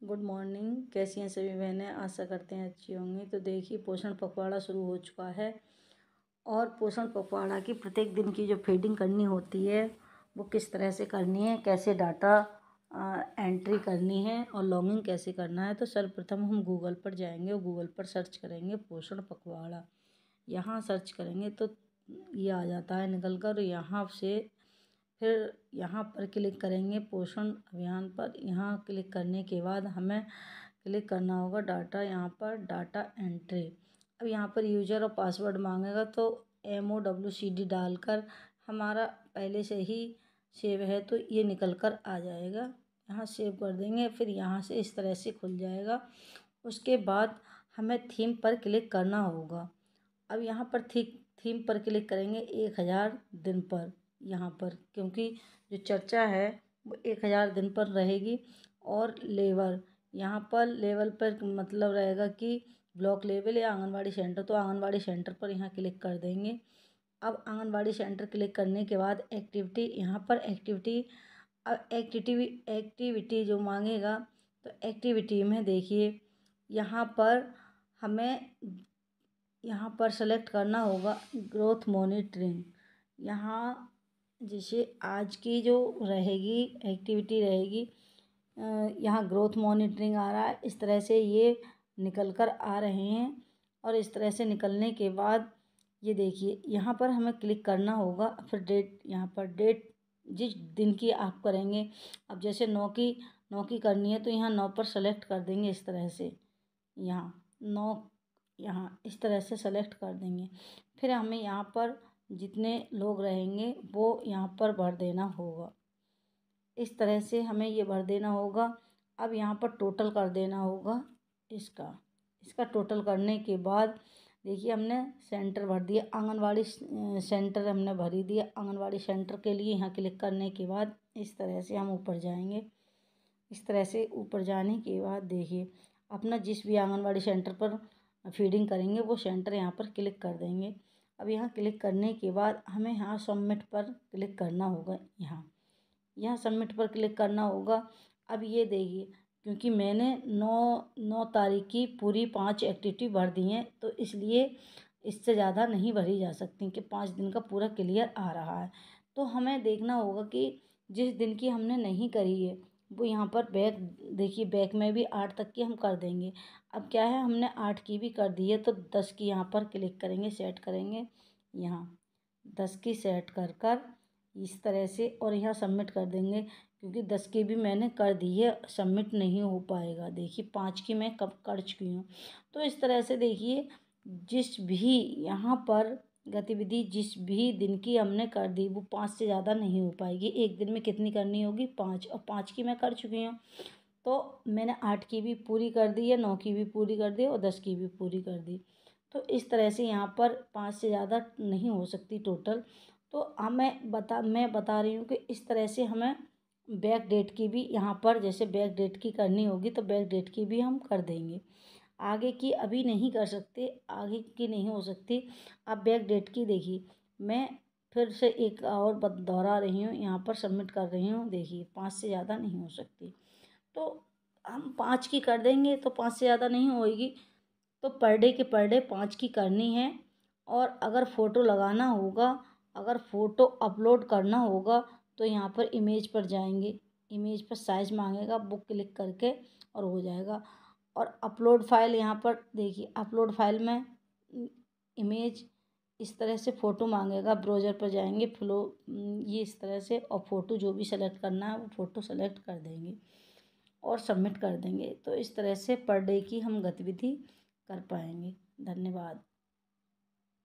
Good morning. कैसी हैं सभी बहनें? आशा करते हैं अच्छी होंगी। तो देखिए, पोषण पखवाड़ा शुरू हो चुका है और पोषण पखवाड़ा की प्रत्येक दिन की जो फीडिंग करनी होती है वो किस तरह से करनी है, कैसे डाटा एंट्री करनी है और लॉगिंग कैसे करना है। तो सर्वप्रथम हम गूगल पर जाएंगे और गूगल पर सर्च करेंगे पोषण पखवाड़ा। यहाँ सर्च करेंगे तो ये आ जाता है निकल कर। यहाँ से फिर यहाँ पर क्लिक करेंगे पोषण अभियान पर। यहाँ क्लिक करने के बाद हमें क्लिक करना होगा डाटा, यहाँ पर डाटा एंट्री। अब यहाँ पर यूजर और पासवर्ड मांगेगा तो MOWCD डालकर हमारा पहले से ही सेव है तो ये निकल कर आ जाएगा। यहाँ सेव कर देंगे, फिर यहाँ से इस तरह से खुल जाएगा। उसके बाद हमें थीम पर क्लिक करना होगा। अब यहाँ पर थीम पर क्लिक करेंगे 1000 दिन पर, यहाँ पर क्योंकि जो चर्चा है वो 1000 दिन पर रहेगी। और लेवल, यहाँ पर लेवल पर मतलब रहेगा कि ब्लॉक लेवल या आंगनवाड़ी सेंटर, तो आंगनवाड़ी सेंटर पर यहाँ क्लिक कर देंगे। अब आंगनवाड़ी सेंटर क्लिक करने के बाद एक्टिविटी, यहाँ पर एक्टिविटी, अब एक्टिविटी जो मांगेगा तो एक्टिविटी में देखिए यहाँ पर हमें यहाँ पर सेलेक्ट करना होगा ग्रोथ मॉनिटरिंग। यहाँ जैसे आज की जो रहेगी एक्टिविटी रहेगी, यहाँ ग्रोथ मॉनिटरिंग आ रहा है। इस तरह से ये निकल कर आ रहे हैं और इस तरह से निकलने के बाद ये देखिए यहाँ पर हमें क्लिक करना होगा। फिर डेट, यहाँ पर डेट जिस दिन की आप करेंगे, अब जैसे 9 की करनी है तो यहाँ 9 पर सेलेक्ट कर देंगे। इस तरह से यहाँ 9, यहाँ इस तरह से सेलेक्ट कर देंगे। फिर हमें यहाँ पर जितने लोग रहेंगे वो यहाँ पर भर देना होगा। इस तरह से हमें ये भर देना होगा। अब यहाँ पर टोटल कर देना होगा इसका टोटल करने के बाद देखिए हमने सेंटर भर दिया, आंगनवाड़ी सेंटर हमने भर ही दिया। आंगनवाड़ी सेंटर के लिए यहाँ क्लिक करने के बाद इस तरह से हम ऊपर जाएंगे। इस तरह से ऊपर जाने के बाद देखिए अपना जिस भी आंगनवाड़ी सेंटर पर फीडिंग करेंगे वो सेंटर यहाँ पर क्लिक कर देंगे। अब यहाँ क्लिक करने के बाद हमें यहाँ सबमिट पर क्लिक करना होगा। यहाँ सबमिट पर क्लिक करना होगा। अब ये देखिए क्योंकि मैंने 9 तारीख की पूरी 5 एक्टिविटी भर दी हैं तो इसलिए इससे ज़्यादा नहीं भरी जा सकती कि 5 दिन का पूरा क्लियर आ रहा है। तो हमें देखना होगा कि जिस दिन की हमने नहीं करी है वो यहाँ पर बैक, देखिए बैक में भी 8 तक की हम कर देंगे। अब क्या है, हमने 8 की भी कर दी है तो 10 की यहाँ पर क्लिक करेंगे, सेट करेंगे। यहाँ 10 की सेट कर इस तरह से और यहाँ सबमिट कर देंगे क्योंकि 10 की भी मैंने कर दी है, सबमिट नहीं हो पाएगा। देखिए 5 की मैं कब कर चुकी हूँ। तो इस तरह से देखिए जिस भी यहाँ पर गतिविधि जिस भी दिन की हमने कर दी वो 5 से ज़्यादा नहीं हो पाएगी। एक दिन में कितनी करनी होगी? 5, और 5 की मैं कर चुकी हूँ तो मैंने 8 की भी पूरी कर दी है, 9 की भी पूरी कर दी और 10 की भी पूरी कर दी। तो इस तरह से यहाँ पर 5 से ज़्यादा नहीं हो सकती टोटल। तो मैं बता रही हूँ कि इस तरह से हमें बैक डेट की भी यहाँ पर जैसे बैक डेट की करनी होगी तो बैक डेट की भी हम कर देंगे। आगे की अभी नहीं कर सकते, आगे की नहीं हो सकती। अब बैक डेट की देखिए मैं फिर से एक और दोहरा रही हूँ, यहाँ पर सबमिट कर रही हूँ। देखिए 5 से ज़्यादा नहीं हो सकती तो हम 5 की कर देंगे तो 5 से ज़्यादा नहीं होएगी तो पर डे 5 की करनी है। और अगर फ़ोटो लगाना होगा, अगर फ़ोटो अपलोड करना होगा तो यहाँ पर इमेज पर जाएंगे, इमेज पर साइज़ मांगेगा, बुक क्लिक करके और हो जाएगा। और अपलोड फाइल, यहाँ पर देखिए अपलोड फाइल में इमेज इस तरह से फ़ोटो मांगेगा, ब्राउज़र पर जाएंगे, ये इस तरह से और फ़ोटो जो भी सेलेक्ट करना है वो फ़ोटो सेलेक्ट कर देंगे और सबमिट कर देंगे। तो इस तरह से पर डे की हम गतिविधि कर पाएंगे। धन्यवाद।